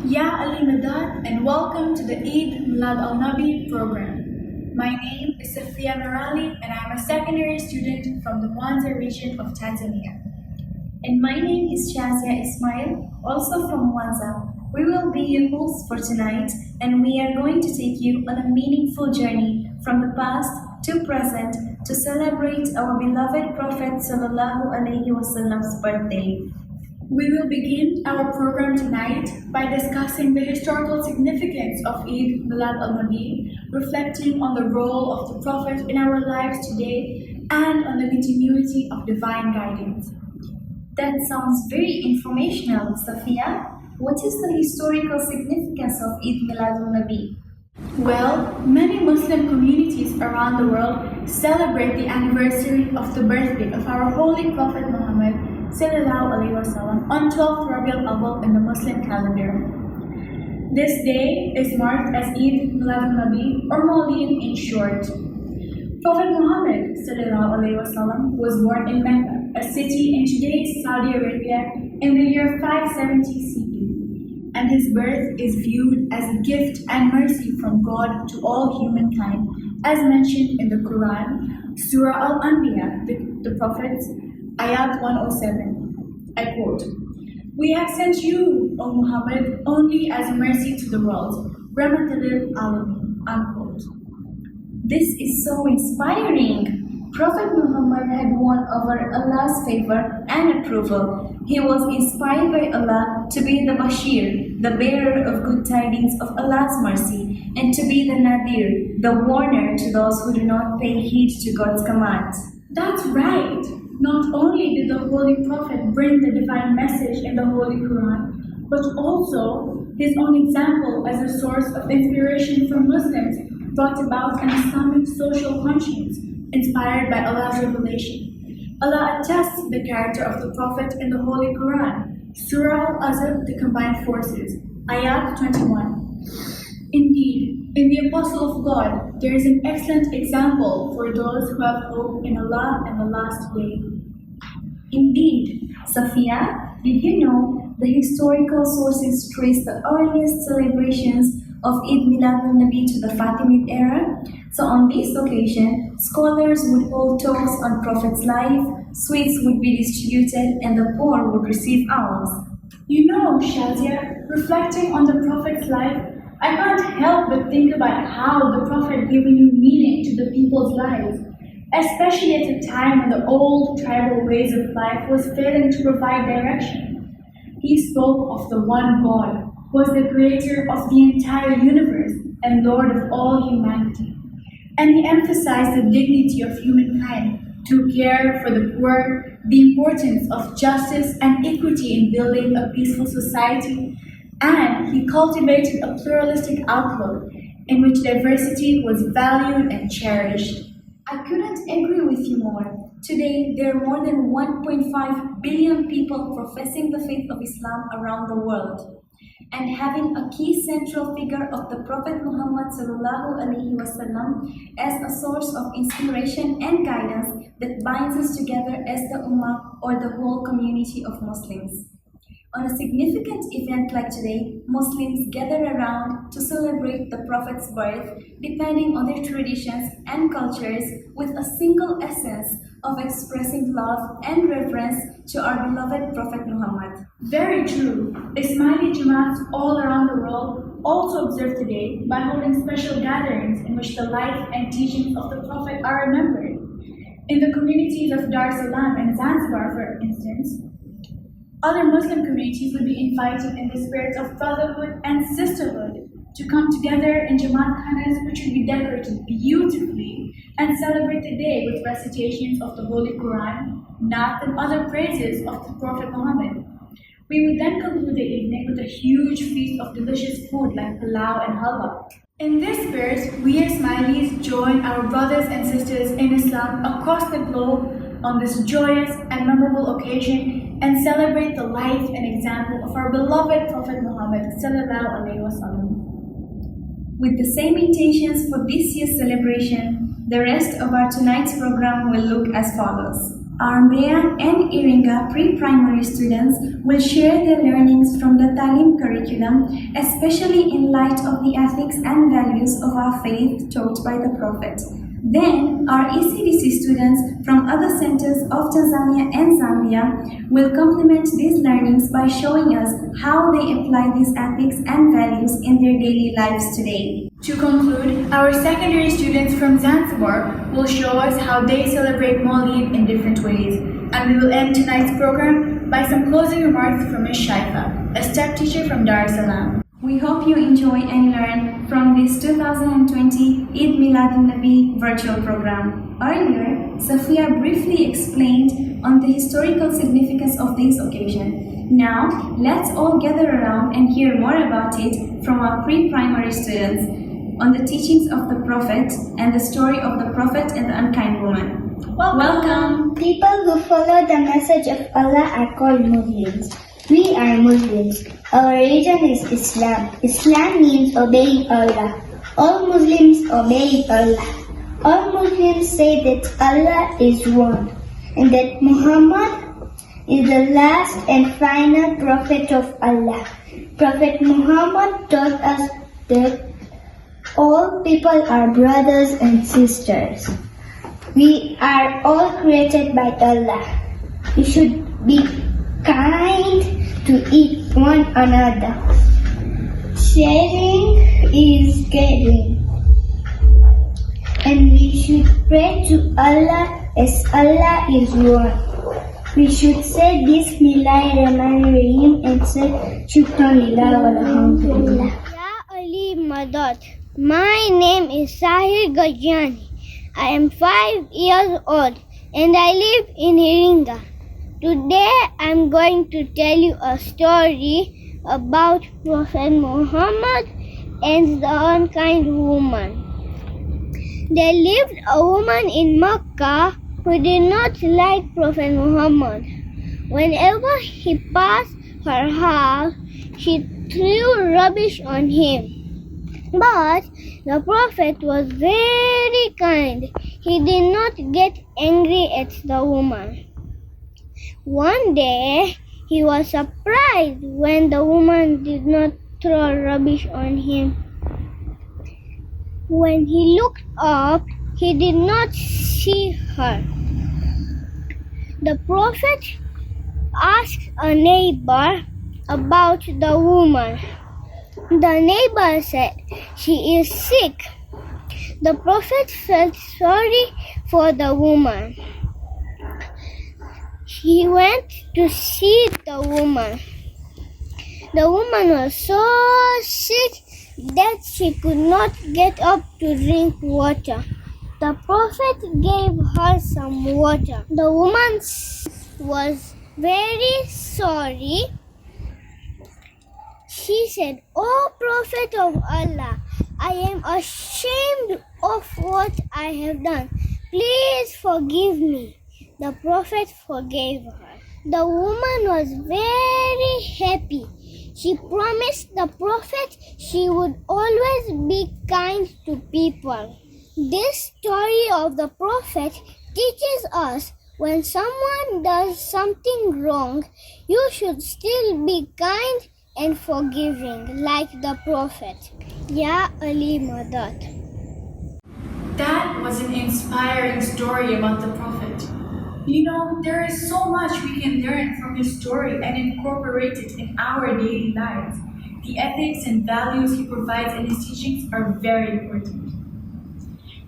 Ya Ali Madad, and welcome to the Eid Milad Al Nabi program. My name is Safia Merali, and I'm a secondary student from the Mwanza region of Tanzania. And my name is Shazia Ismail, also from Mwanza. We will be your hosts for tonight, and we are going to take you on a meaningful journey from the past to present to celebrate our beloved Prophet Sallallahu Alaihi Wasallam's birthday. We will begin our program tonight by discussing the historical significance of Eid Milad al Nabi, reflecting on the role of the Prophet in our lives today and on the continuity of divine guidance. That sounds very informational, Safia. What is the historical significance of Eid Milad al Nabi? Well, many Muslim communities around the world celebrate the anniversary of the birthday of our Holy Prophet Muhammad Sallallahu Alaihi Wasallam on 12th Rabiul Awwal in the Muslim calendar. This day is marked as Eid Milad al-Nabi or Mawlid in short. Prophet Muhammad Sallallahu Alaihi Wasallam was born in Mecca, a city in today's Saudi Arabia, in the year 570 CE, and his birth is viewed as a gift and mercy from God to all humankind, as mentioned in the Quran, Surah Al-Anbiya, the Prophets, Ayat 107, I quote, "We have sent you, O Muhammad, only as a mercy to the world, Rahmatan lil Alamin," unquote. This is so inspiring. Prophet Muhammad had won over Allah's favor and approval. He was inspired by Allah to be the Bashir, the bearer of good tidings of Allah's mercy, and to be the Nadir, the warner to those who do not pay heed to God's commands. That's right. Not only did the Holy Prophet bring the divine message in the Holy Quran, but also his own example as a source of inspiration for Muslims brought about an Islamic social conscience inspired by Allah's revelation. Allah attests the character of the Prophet in the Holy Quran, Surah Al-Azab, the Combined Forces, Ayat 21. Indeed, in the Apostle of God, there is an excellent example for those who have hope in Allah and the last day. Indeed, Safia, did you know the historical sources trace the earliest celebrations of Eid Milad al-Nabi to the Fatimid era? So on this occasion, scholars would hold talks on Prophet's life, sweets would be distributed, and the poor would receive alms. You know, Shazia, reflecting on the Prophet's life, I can't help but think about how the Prophet gave a new meaning to the people's lives, especially at a time when the old tribal ways of life was failing to provide direction. He spoke of the one God, who was the creator of the entire universe and Lord of all humanity. And he emphasized the dignity of humankind to care for the poor, the importance of justice and equity in building a peaceful society, and he cultivated a pluralistic outlook in which diversity was valued and cherished. I couldn't agree with you more. Today, there are more than 1.5 billion people professing the faith of Islam around the world. And having a key central figure of the Prophet Muhammad Sallallahu Alaihi Wasallam as a source of inspiration and guidance that binds us together as the Ummah or the whole community of Muslims. On a significant event like today, Muslims gather around to celebrate the Prophet's birth, depending on their traditions and cultures, with a single essence of expressing love and reverence to our beloved Prophet Muhammad. Very true. Ismaili Jamaats all around the world also observe today by holding special gatherings in which the life and teachings of the Prophet are remembered. In the communities of Dar es Salaam and Zanzibar, for instance, other Muslim communities would be invited in the spirit of brotherhood and sisterhood to come together in Jamaat khanas, which would be decorated beautifully, and celebrate the day with recitations of the Holy Quran, Naat, and other praises of the Prophet Muhammad. We would then conclude the evening with a huge feast of delicious food like palau and halwa. In this spirit, we Ismailis join our brothers and sisters in Islam across the globe on this joyous and memorable occasion and celebrate the life and example of our beloved Prophet Muhammad Sallallahu Alaihi Wasallam. With the same intentions for this year's celebration, the rest of our tonight's program will look as follows. Our Mriyan and Iringa pre-primary students will share their learnings from the Talim curriculum, especially in light of the ethics and values of our faith taught by the Prophet. Then, our ECDC students from other centers of Tanzania and Zambia will complement these learnings by showing us how they apply these ethics and values in their daily lives today. To conclude, our secondary students from Zanzibar will show us how they celebrate Maulid in different ways. And we will end tonight's program by some closing remarks from Ms. Shaifa, a step teacher from Dar es Salaam. We hope you enjoy and learn from this 2020 Eid Miladun Nabi virtual program. Earlier, Sophia briefly explained on the historical significance of this occasion. Now, let's all gather around and hear more about it from our pre-primary students on the teachings of the Prophet and the story of the Prophet and the unkind woman. Welcome! People who follow the message of Allah are called Muslims. We are Muslims. Our religion is Islam. Islam means obeying Allah. All Muslims obey Allah. All Muslims say that Allah is one and that Muhammad is the last and final prophet of Allah. Prophet Muhammad taught us that all people are brothers and sisters. We are all created by Allah. We should be kind to each one another. Sharing is caring. And we should pray to Allah as Allah is one. We should say Bismillahirrahmanirrahim and say Shukranillah walhamdulillah. Ya Ali Madad. My name is Sahir Gajani. I am 5 years old and I live in Iringa. Today I am going to tell you a story about Prophet Muhammad and the unkind woman. There lived a woman in Mecca who did not like Prophet Muhammad. Whenever he passed her house, she threw rubbish on him. But the Prophet was very kind. He did not get angry at the woman. One day, he was surprised when the woman did not throw rubbish on him. When he looked up, he did not see her. The Prophet asked a neighbor about the woman. The neighbor said, "She is sick." The Prophet felt sorry for the woman. He went to see the woman. The woman was so sick that she could not get up to drink water. The Prophet gave her some water. The woman was very sorry. She said, "O Prophet of Allah, I am ashamed of what I have done. Please forgive me." The Prophet forgave her. The woman was very happy. She promised the Prophet she would always be kind to people. This story of the Prophet teaches us when someone does something wrong, you should still be kind and forgiving like the Prophet. Ya Ali Madad. That was an inspiring story about the Prophet. You know, there is so much we can learn from his story and incorporate it in our daily lives. The ethics and values he provides in his teachings are very important.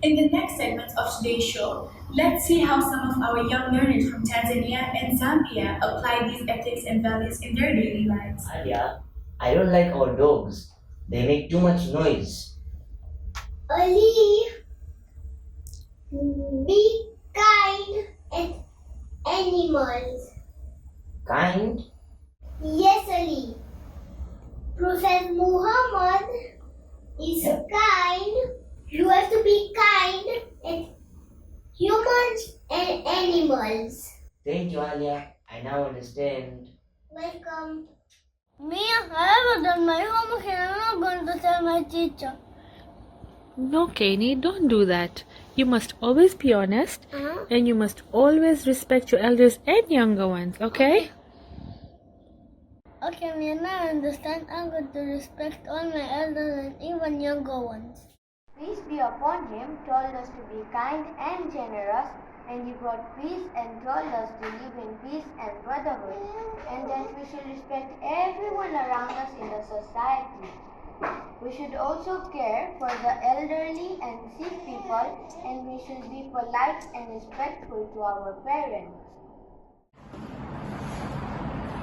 In the next segment of today's show, let's see how some of our young learners from Tanzania and Zambia apply these ethics and values in their daily lives. Alia, I don't like our dogs. They make too much noise. Ali, be kind and animals. Kind? Yes, Ali. Prophet Muhammad is kind. You have to be kind and humans and animals. Thank you, Alia. I now understand. Welcome. Me, I haven't done my homework and I'm not going to tell my teacher. No, Kenny, don't do that. You must always be honest, and you must always respect your elders and younger ones, okay? Okay, Mina, I understand. I'm going to respect all my elders and even younger ones. Peace be upon him told us to be kind and generous, and he brought peace and told us to live in peace and brotherhood, and that we should respect everyone around us in the society. We should also care for the elderly and sick people, and we should be polite and respectful to our parents.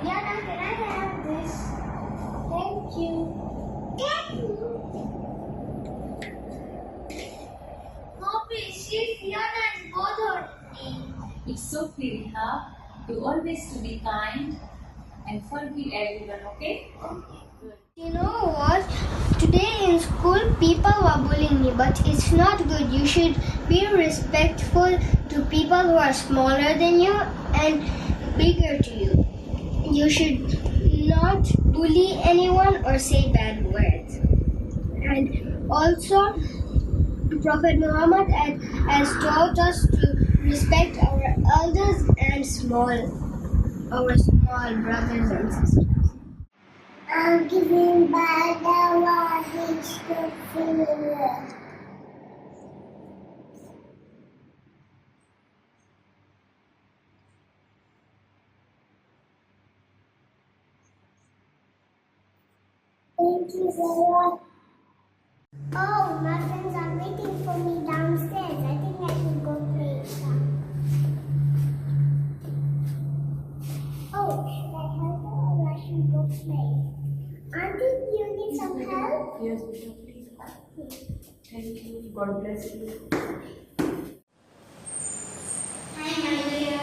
Yana, can I have this? Thank you. Thank you. Poppy, see, Fiona is bothered me. It's okay, huh? You always to be kind and forgive everyone, okay? You know what? Today in school, people were bullying me, but it's not good. You should be respectful to people who are smaller than you and bigger to you. You should not bully anyone or say bad words. And also, Prophet Muhammad has taught us to respect our elders and our small brothers and sisters. I'm giving by the Wahid Shafir. Thank you, Zara. Oh, my friends are waiting for me downstairs. I think I should go play some. Oh, should I help her or I should go play? Auntie, you need some help? Yes, Bishop, please. Thank you. God bless you. Hi, Maria.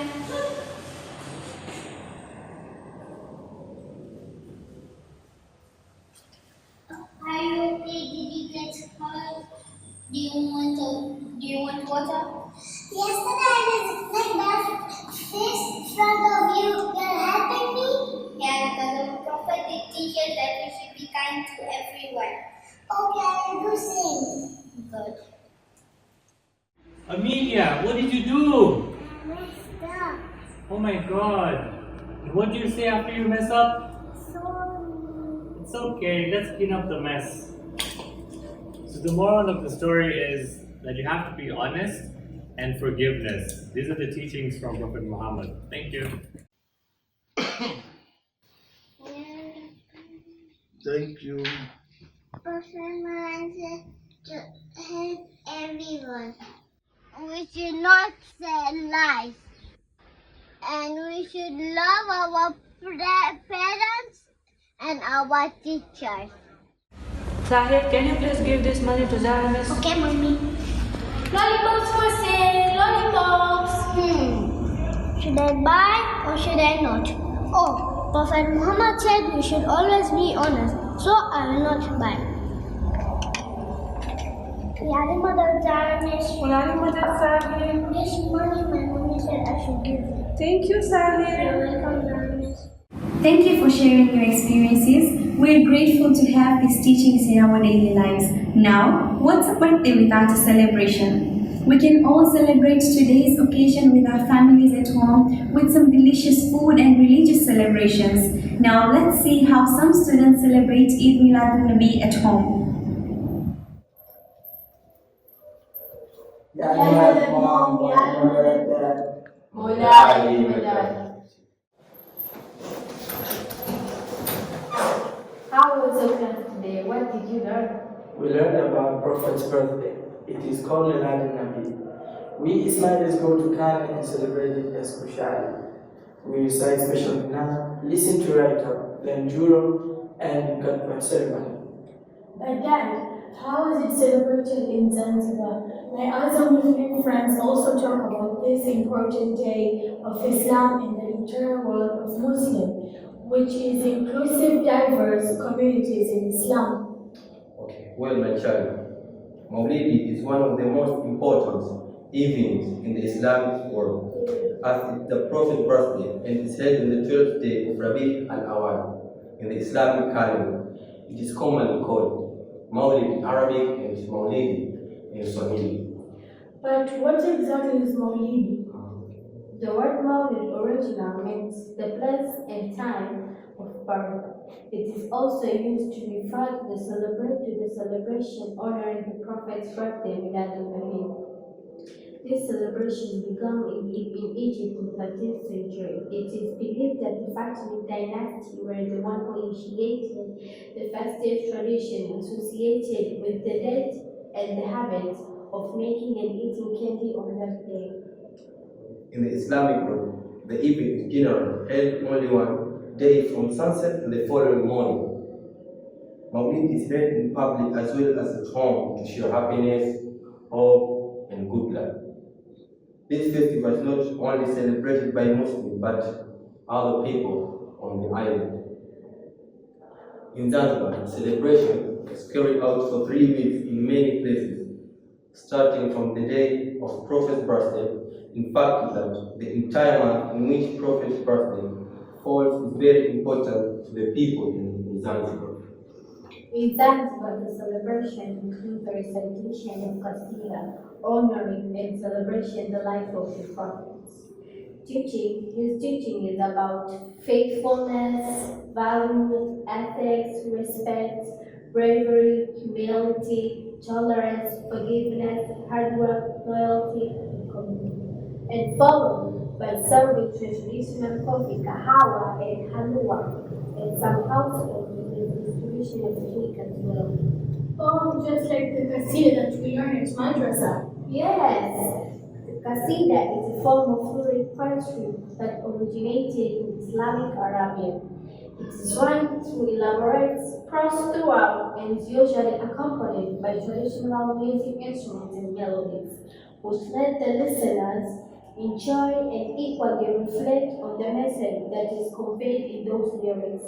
Are you okay? Did you get hurt? Do you want water? Yesterday I was like that this front of you. You're helping me? Yeah, because the prophet did teach us that we should be kind to everyone. Okay, I will do same. Good. Amelia, what did you do? I messed up. Oh my god. And what did you say after you mess up? Sorry. It's okay, let's clean up the mess. So the moral of the story is that you have to be honest and forgiveness. These are the teachings from Prophet Muhammad. Thank you. Thank you. Prophet Muhammad said to help everyone. We should not say lies. And we should love our parents and our teachers. Sahib, can you please give this money to Zara, miss? Okay, mommy. Lollipops for sale, lollipops. Should I buy or should I not? Oh, Prophet Muhammad said we should always be honest, so I will not buy. Yari mother Zarnish. Ulani Mother Sahib. This money my mommy said I should give you. Thank you, Sahib. You're welcome, Zarnish. Thank you for sharing your experiences. We're grateful to have these teachings in our daily lives. Now, what's a birthday without a celebration? We can all celebrate today's occasion with our families at home with some delicious food and religious celebrations. Now, let's see how some students celebrate Eid Milad Nabi at home. How was your class today? What did you learn? We learned about Prophet's birthday. It is called Milad al-Nabi. We Ismailis go to Khan and celebrate it as Kushari. We recite special Minna, listen to Raita, learn Juro, and Gatwa ceremony. But Dad, how is it celebrated in Zanzibar? My other Muslim friends also talk about this important day of Islam in the entire world of Muslims, which is inclusive, diverse communities in Islam. Okay, well, my child, Mawlidi is one of the most important events in the Islamic world, as it's the Prophet's birthday and is held on the 12th day of Rabi al-Awwal in the Islamic calendar. It is commonly called Mawlid in Arabic and Mawlidi in Swahili. But what exactly is Maulidi? The word Maulid original means the place and time of birth. It is also used to refer to the celebration honoring the Prophet's birthday, Miladul Nabi. This celebration began in Egypt in the 13th century. It is believed that the Fatimid dynasty were the one who initiated the festive tradition associated with the dead and the habit of making and eating candy on that day. In the Islamic world, the event is generally held only one day from sunset to the following morning. Mawlid is held in public as well as at home to show happiness, hope, and good luck. This festival is not only celebrated by Muslims but other people on the island. In Zanzibar, the celebration is carried out for 3 weeks in many places, starting from the day of Prophet's birthday. In fact, that the entire month in which Prophet's birthday falls is very important to the people in Zanzibar. In Zanzibar, the celebration includes the recitation of Qasida, honoring and celebrating the life of the prophets. His teaching is about faithfulness, values, ethics, respect, bravery, humility, tolerance, forgiveness, hard work, loyalty, and commitment, and followed by serving traditional coffee, kahawa, and halwa, and some households with the distribution of cake as well. Oh, just like the qasida that we learn at madrasa. Yes, the qasida is a form of lyric poetry that originated in Islamic Arabia. It is rhymed through elaborate prose throughout and is usually accompanied by traditional music instruments and melodies, which let the listeners enjoy and equally reflect on the message that is conveyed in those lyrics.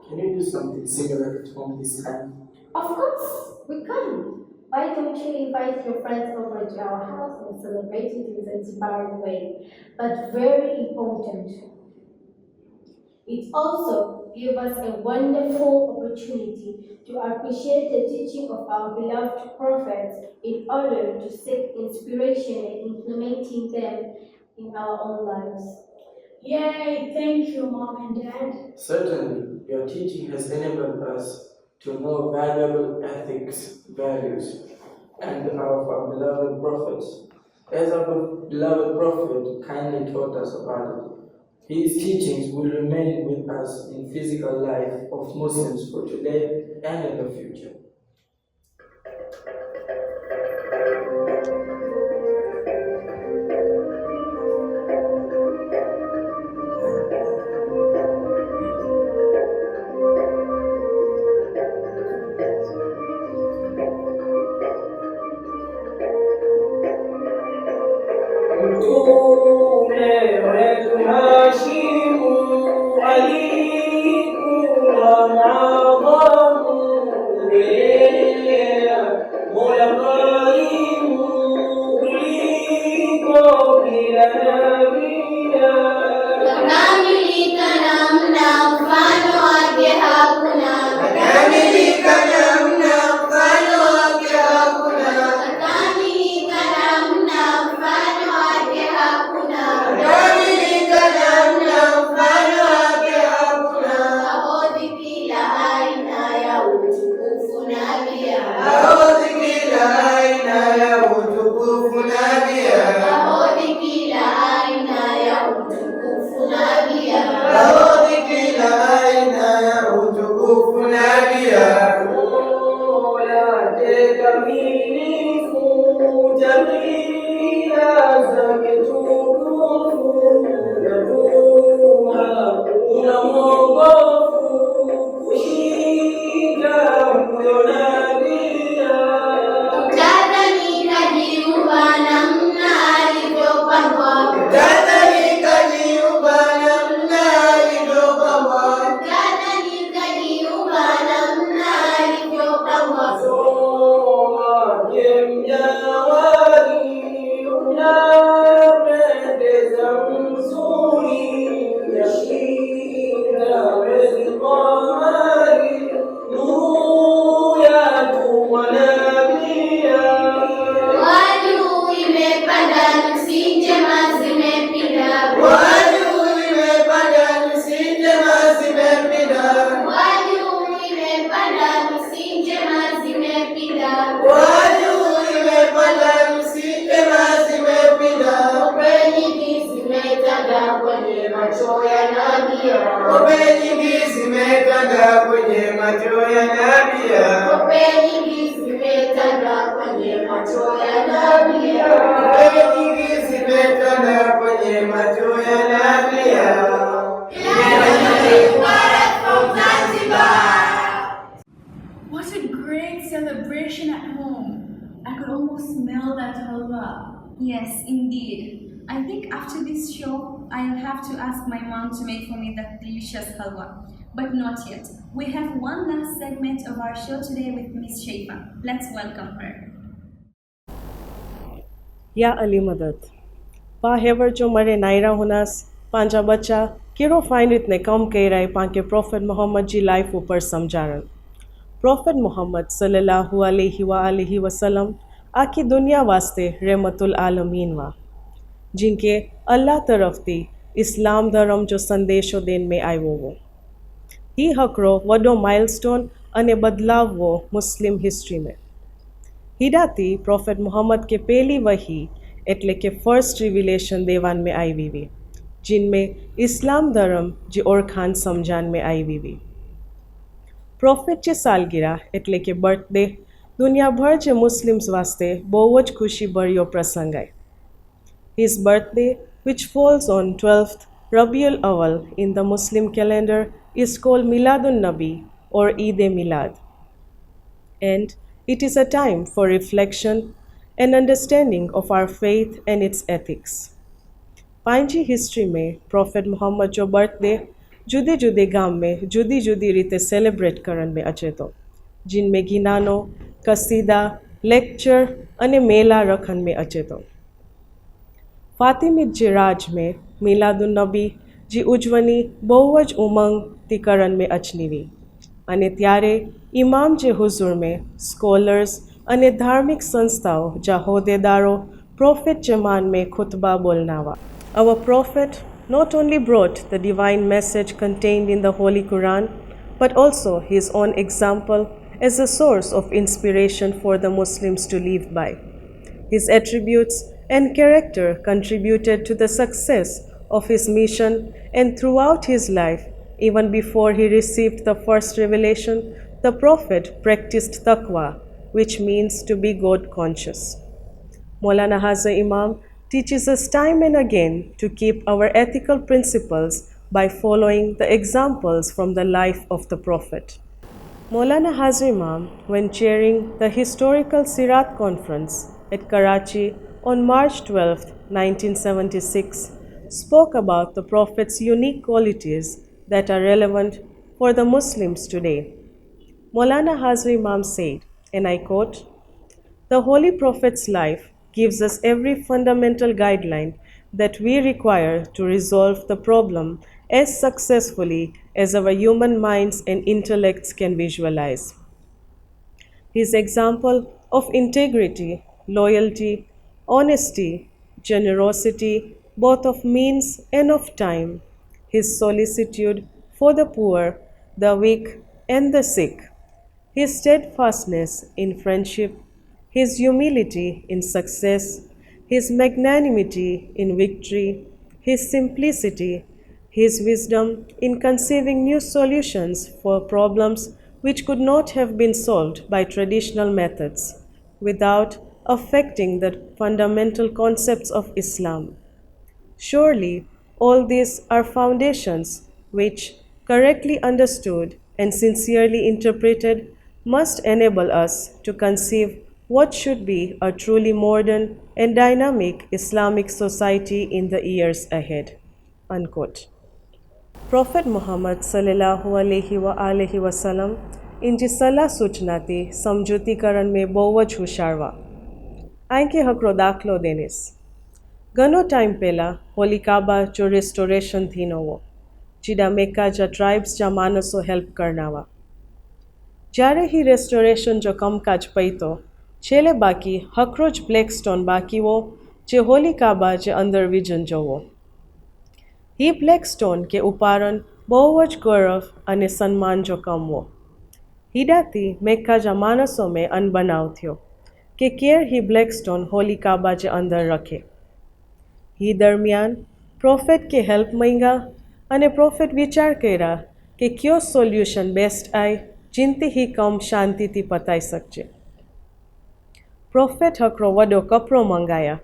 Can you do something similar at home this time? Of course, we can. Why don't you invite your friends over to our house and celebrate it in a Zanzibar way? But very important, it also gives us a wonderful opportunity to appreciate the teaching of our beloved prophets in order to seek inspiration in implementing them in our own lives. Yay, thank you, Mom and Dad. Certainly, your teaching has enabled us to know valuable ethics, values, and of our beloved prophets. As our beloved prophet kindly taught us about it, his teachings will remain with us in physical life of Muslims for today and in the future. halwa. Yes, indeed. I think after this show, I'll have to ask my mom to make for me that delicious halwa. But not yet. We have one last segment of our show today with Miss Shaifa. Let's welcome her. या अली मदद पा हेवर जो मरे Naira Huns Panja बच्चा केरो fine इतने कम कह रहे पाके प्रोफेट मोहम्मद जी लाइफ ऊपर समझारन प्रोफेट मोहम्मद सल्लल्लाहु अलैहि वसल्लम आखी दुनिया वास्ते रहमतुल आलमीन वा जिनके अल्लाह तरफ थी इस्लाम धर्म जो संदेशो देन में आयो वो ही हकरो वडो माइलस्टोन अने बदलाव वो मुस्लिम हिस्ट्री में हीडाती प्रोफेट मोहम्मद के पहली वही एटले के फर्स्ट रिविलेशन देवान में आई वी जिनमें इस्लाम धर्म जी ओरखान समझान में आई वी प्रोफेट चे सालगिरह एटले के बर्थडे दुनिया भर जे मुस्लिम्स वास्ते बहुज खुशी भर्यो प्रसंग है his birthday which falls on 12th Rabiul Awal in the Muslim calendar is called Miladun Nabi or Eid Milad and it is a time for reflection and understanding of our faith and its ethics. Panchi history में prophet Mohammad जो birthday जुदे जुदे गाम में जुदी जुदी रीते celebrate करन में अचे तो जिनमें गिनानो कसीदा lecture अने मेला रखन में अचे तो फातिमिद जे राज में मिलादुन नबी जी उजवनी बहुज उमंग ती करन में अचनी वी अने त्यारे इमाम जे हुजूर में स्कॉलर्स अने धार्मिक संस्थाओं जा होदेदारो प्रोफेट जमान में खुतबा बोलनावा Our prophet not only brought the divine message contained in the Holy Quran but also his own example as a source of inspiration for the Muslims to live by. His attributes and character contributed to the success of his mission, and throughout his life, even before he received the first revelation, the Prophet practiced taqwa, which means to be God conscious. Maulana Hazar Imam teaches us time and again to keep our ethical principles by following the examples from the life of the Prophet. Maulana Hazar Imam, when chairing the historical Sirat conference at Karachi on March 12, 1976, spoke about the Prophet's unique qualities that are relevant for the Muslims today. Maulana Hazar Imam said, and I quote, "The Holy Prophet's life gives us every fundamental guideline that we require to resolve the problem as successfully as our human minds and intellects can visualize. His example of integrity, loyalty, honesty, generosity, both of means and of time, his solicitude for the poor, the weak, and the sick, his steadfastness in friendship, his humility in success, his magnanimity in victory, his simplicity, his wisdom in conceiving new solutions for problems which could not have been solved by traditional methods without affecting the fundamental concepts of Islam. Surely, all these are foundations which, correctly understood and sincerely interpreted, must enable us to conceive what should be a truly modern and dynamic Islamic society in the years ahead." Unquote. Prophet Muhammad sallallahu alaihi wasallam इनकी सलाह सूचना थी समझूतीकरण में बहुज हुशारवा आंके हकरो दाखलो Denis घणो time पहला होली काबा जो restoration थी नवो जीडा मेका जा ट्राइब्स जा मानसो हेल्प करनावा જ્યારે ही रेस्टोरेशन जो कमकाज पईतो छेले बाकी हकरोज ब्लैकस्टोन बाकी वो जे होली काबा जे अंदर विजन जोवो ही ब्लैकस्टोन के उपारण बहुज गौरव अने सम्मान जो कम वो हीडाती मेका जा मानसों में अनबनाव थयो के केर ही ब्लैकस्टोन होली काबा जे अंदर रखे ही दरमियान प्रोफेट के हेल्प मंगा अने प्रोफेट विचार कर्या के क्यो सोल्यूशन बेस्ट आए जिनती ही कम शांति थी पताई सकचे प्रोफेट हकरो वडो कपड़ो मंगाया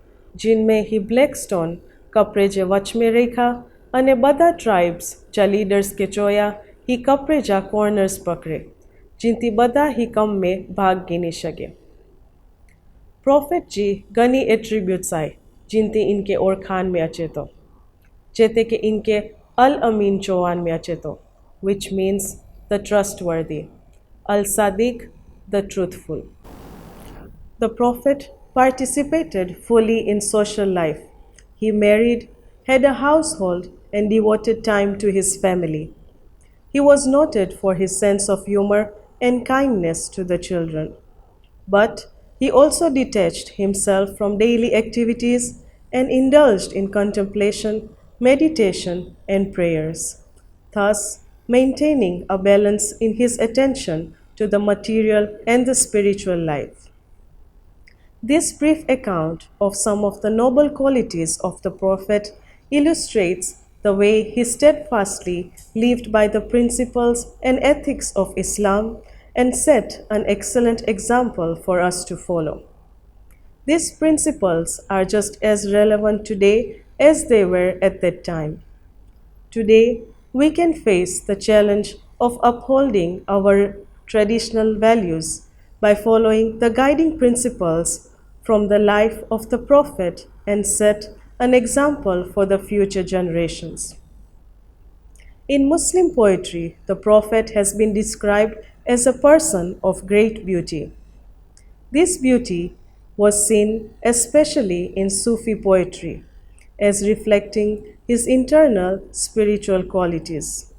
जिनमें ही ब्लैकस्टोन कपड़े जे वच में रेखा अने बधा ट्राइब्स जा लीडर्स के चोया ही कपड़े जा कॉर्नर्स पकड़े जिनती बधा ही कम में भाग गिनी शके प्रोफेट जी गनी एट्रीब्यूट्स आए जिनते इनके ओरखान में अचे तो जेते के इनके अल अमीन चौहान में अचे तो which means the trustworthy, al sadiq, the truthful. The prophet participated fully in social life. He married, had a household, and devoted time to his family. He was noted for his sense of humor and kindness to the children. But he also detached himself from daily activities and indulged in contemplation, meditation, and prayers, thus maintaining a balance in his attention to the material and the spiritual life. This brief account of some of the noble qualities of the Prophet illustrates the way he steadfastly lived by the principles and ethics of Islam and set an excellent example for us to follow. These principles are just as relevant today as they were at that time. Today, we can face the challenge of upholding our traditional values by following the guiding principles from the life of the Prophet and set an example for the future generations. In Muslim poetry, the Prophet has been described as a person of great beauty. This beauty was seen especially in Sufi poetry as reflecting his internal spiritual qualities.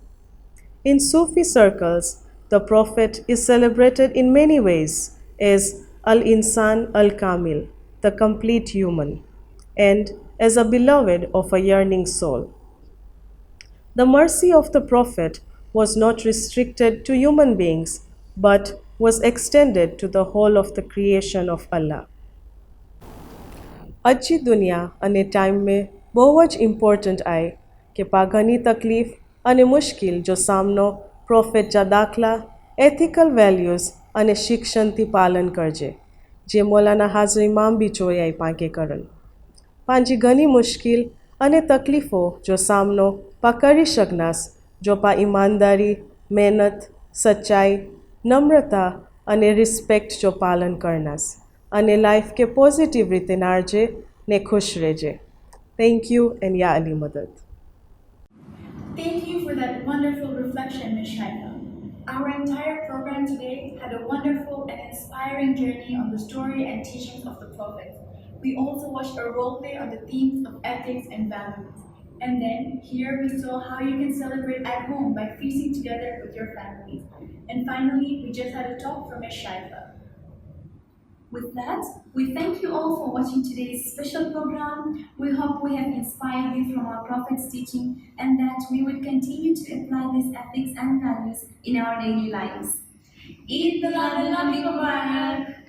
In Sufi circles, the Prophet is celebrated in many ways as Al-Insan Al-Kamil, the complete human, and as a beloved of a yearning soul. The mercy of the Prophet was not restricted to human beings, but was extended to the whole of the creation of Allah. આજની દુનિયા અને time में બહુ જ important આए કે પા ઘણી તકલીફ અને મુશ્કેલ જો સામનો પ્રોફેટ જા દાખલા એથિકલ વેલ્યુઝ અને શિક્ષણથી પાલન કરજે જે મૌલાના હાજર ઇમામ બી જોઈ પાંકે કરન પાંજી ઘણી મુશ્કેલ અને તકલીફો જો સામનો પા કરી શકનાસ જો પા ઈમાનદારી મહેનત સચ્ચાઈ નમ્રતા અને રિસ્પેક્ટ જો પાલન કરનાસ અને લાઈફ के पॉजिटिव रीते नारजे ने खुश रहेजे. Thank you and Ya Ali Madad. Thank you for that wonderful reflection, Ms. Shaika. Our entire program today had a wonderful and inspiring journey on the story and teachings of the Prophet. We also watched a role play on the themes of ethics and values. And then here we saw how you can celebrate at home by feasting together with your families. And finally, we just had a talk from Ms. Shaika. With that, we thank you all for watching today's special program. We hope we have inspired you from our Prophet's teaching and that we will continue to apply these ethics and values in our daily lives. Eid al-Nabi Mubarak!